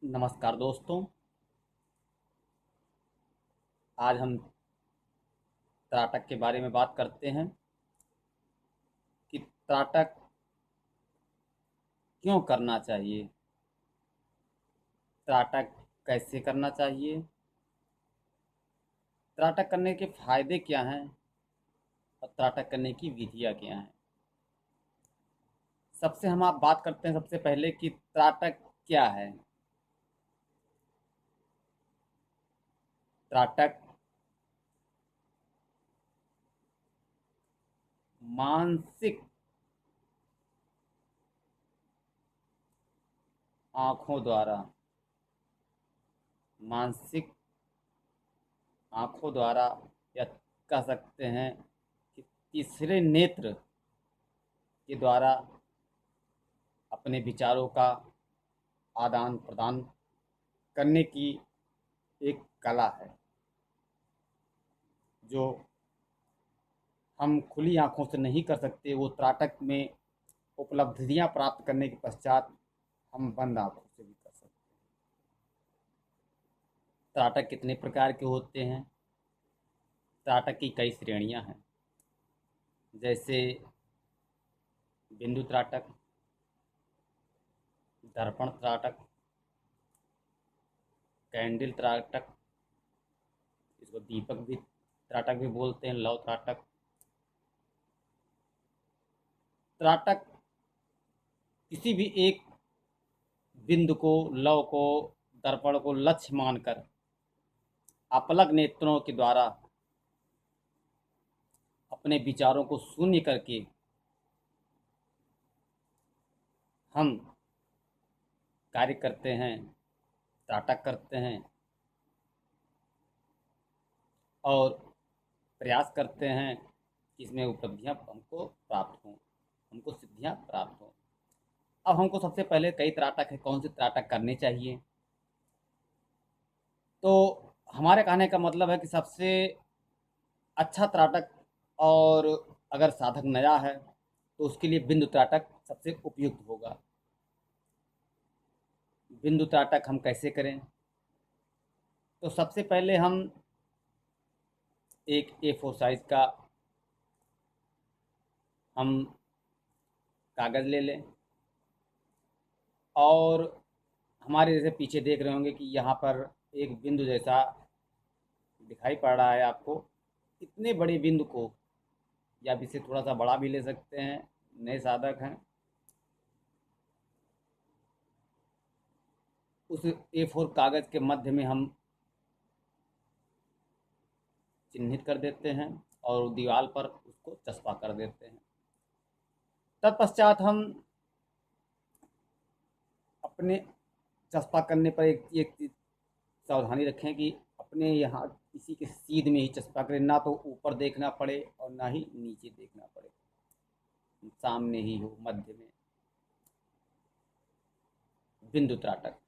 नमस्कार दोस्तों। आज हम त्राटक के बारे में बात करते हैं कि त्राटक क्यों करना चाहिए, त्राटक कैसे करना चाहिए, त्राटक करने के फायदे क्या हैं और त्राटक करने की विधियाँ क्या हैं। सबसे हम आप बात करते हैं सबसे पहले कि त्राटक क्या है। त्राटक मानसिक आँखों द्वारा मानसिक आँखों द्वारा या कह सकते हैं कि तीसरे नेत्र के द्वारा अपने विचारों का आदान प्रदान करने की एक कला है, जो हम खुली आंखों से नहीं कर सकते। वो त्राटक में उपलब्धियां प्राप्त करने के पश्चात हम बंद आंखों से भी कर सकते हैं। त्राटक कितने प्रकार के होते हैं? त्राटक की कई श्रेणियां हैं, जैसे बिंदु त्राटक, दर्पण त्राटक, कैंडल त्राटक, इसको दीपक भी त्राटक भी बोलते हैं, लव त्राटक। त्राटक किसी भी एक बिंदु को, लव को, दर्पण को लक्ष्य मानकर अपलक नेत्रों के द्वारा अपने विचारों को शून्य करके हम कार्य करते हैं, त्राटक करते हैं और प्रयास करते हैं कि इसमें उपलब्धियां हमको प्राप्त हों, हमको सिद्धियां प्राप्त हों। अब हमको सबसे पहले कई त्राटक है, कौन से त्राटक करने चाहिए। तो हमारे कहने का मतलब है कि सबसे अच्छा त्राटक, और अगर साधक नया है तो उसके लिए बिंदु त्राटक सबसे उपयुक्त होगा। बिंदु त्राटक हम कैसे करें? तो सबसे पहले हम एक A4 साइज का हम कागज़ ले लें, और हमारे जैसे पीछे देख रहे होंगे कि यहाँ पर एक बिंदु जैसा दिखाई पड़ रहा है आपको। इतने बड़े बिंदु को, या आप इसे थोड़ा सा बड़ा भी ले सकते हैं, नए साधक हैं, उस A4 कागज़ के मध्य में हम चिन्हित कर देते हैं और दीवार पर उसको चस्पा कर देते हैं। तत्पश्चात हम अपने चस्पा करने पर एक एक चीज़ सावधानी रखें कि अपने यहाँ इसी के सीध में ही चस्पा करें, ना तो ऊपर देखना पड़े और ना ही नीचे देखना पड़े, सामने ही हो, मध्य में। बिंदु त्राटक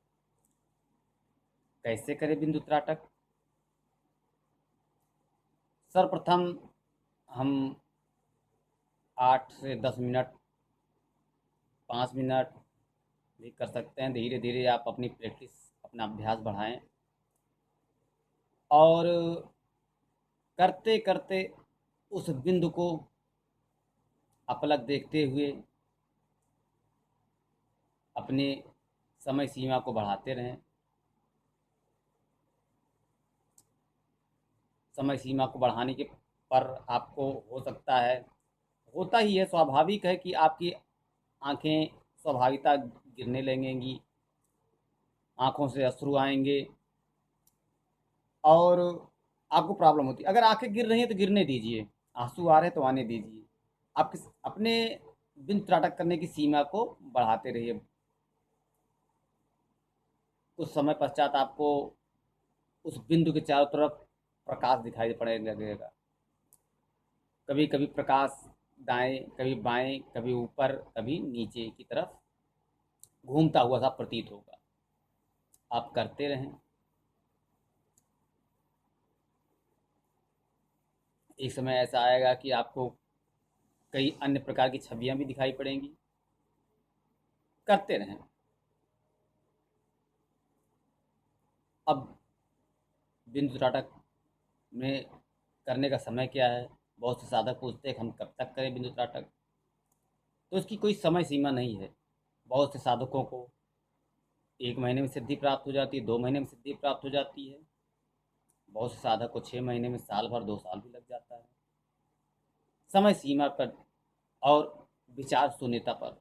कैसे करें? बिंदु त्राटक सर्वप्रथम हम 8 से 10 मिनट, 5 मिनट भी कर सकते हैं। धीरे धीरे आप अपनी प्रैक्टिस, अपना अभ्यास बढ़ाएं, और करते करते उस बिंदु को अपलक देखते हुए अपने समय सीमा को बढ़ाते रहें। समय सीमा को बढ़ाने के पर आपको हो सकता है, होता ही है, स्वाभाविक है कि आपकी आंखें स्वाभाविकता गिरने लगेंगी, आंखों से अश्रु आएंगे और आपको प्रॉब्लम होती है। अगर आंखें गिर रही हैं तो गिरने दीजिए, आंसू आ रहे हैं तो आने दीजिए। आप अपने बिंदु त्राटक करने की सीमा को बढ़ाते रहिए। कुछ समय पश्चात आपको उस बिंदु के चारों तरफ प्रकाश दिखाई पड़ने लगेगा। कभी कभी प्रकाश दाएं, कभी बाएं, कभी ऊपर, कभी नीचे की तरफ घूमता हुआ सा प्रतीत होगा। आप करते रहें, एक समय ऐसा आएगा कि आपको कई अन्य प्रकार की छवियां भी दिखाई पड़ेंगी। करते रहें। अब बिंदु त्राटक में करने का समय क्या है? बहुत से साधक पूछते हैं कि हम कब तक करें बिंदु त्राटक। तो इसकी कोई समय सीमा नहीं है। बहुत से साधकों को 1 महीने में सिद्धि प्राप्त हो जाती है, 2 महीने में सिद्धि प्राप्त हो जाती है। बहुत से साधक को 6 महीने में, साल भर, 2 साल भी लग जाता है। समय सीमा पर और विचार शून्यता पर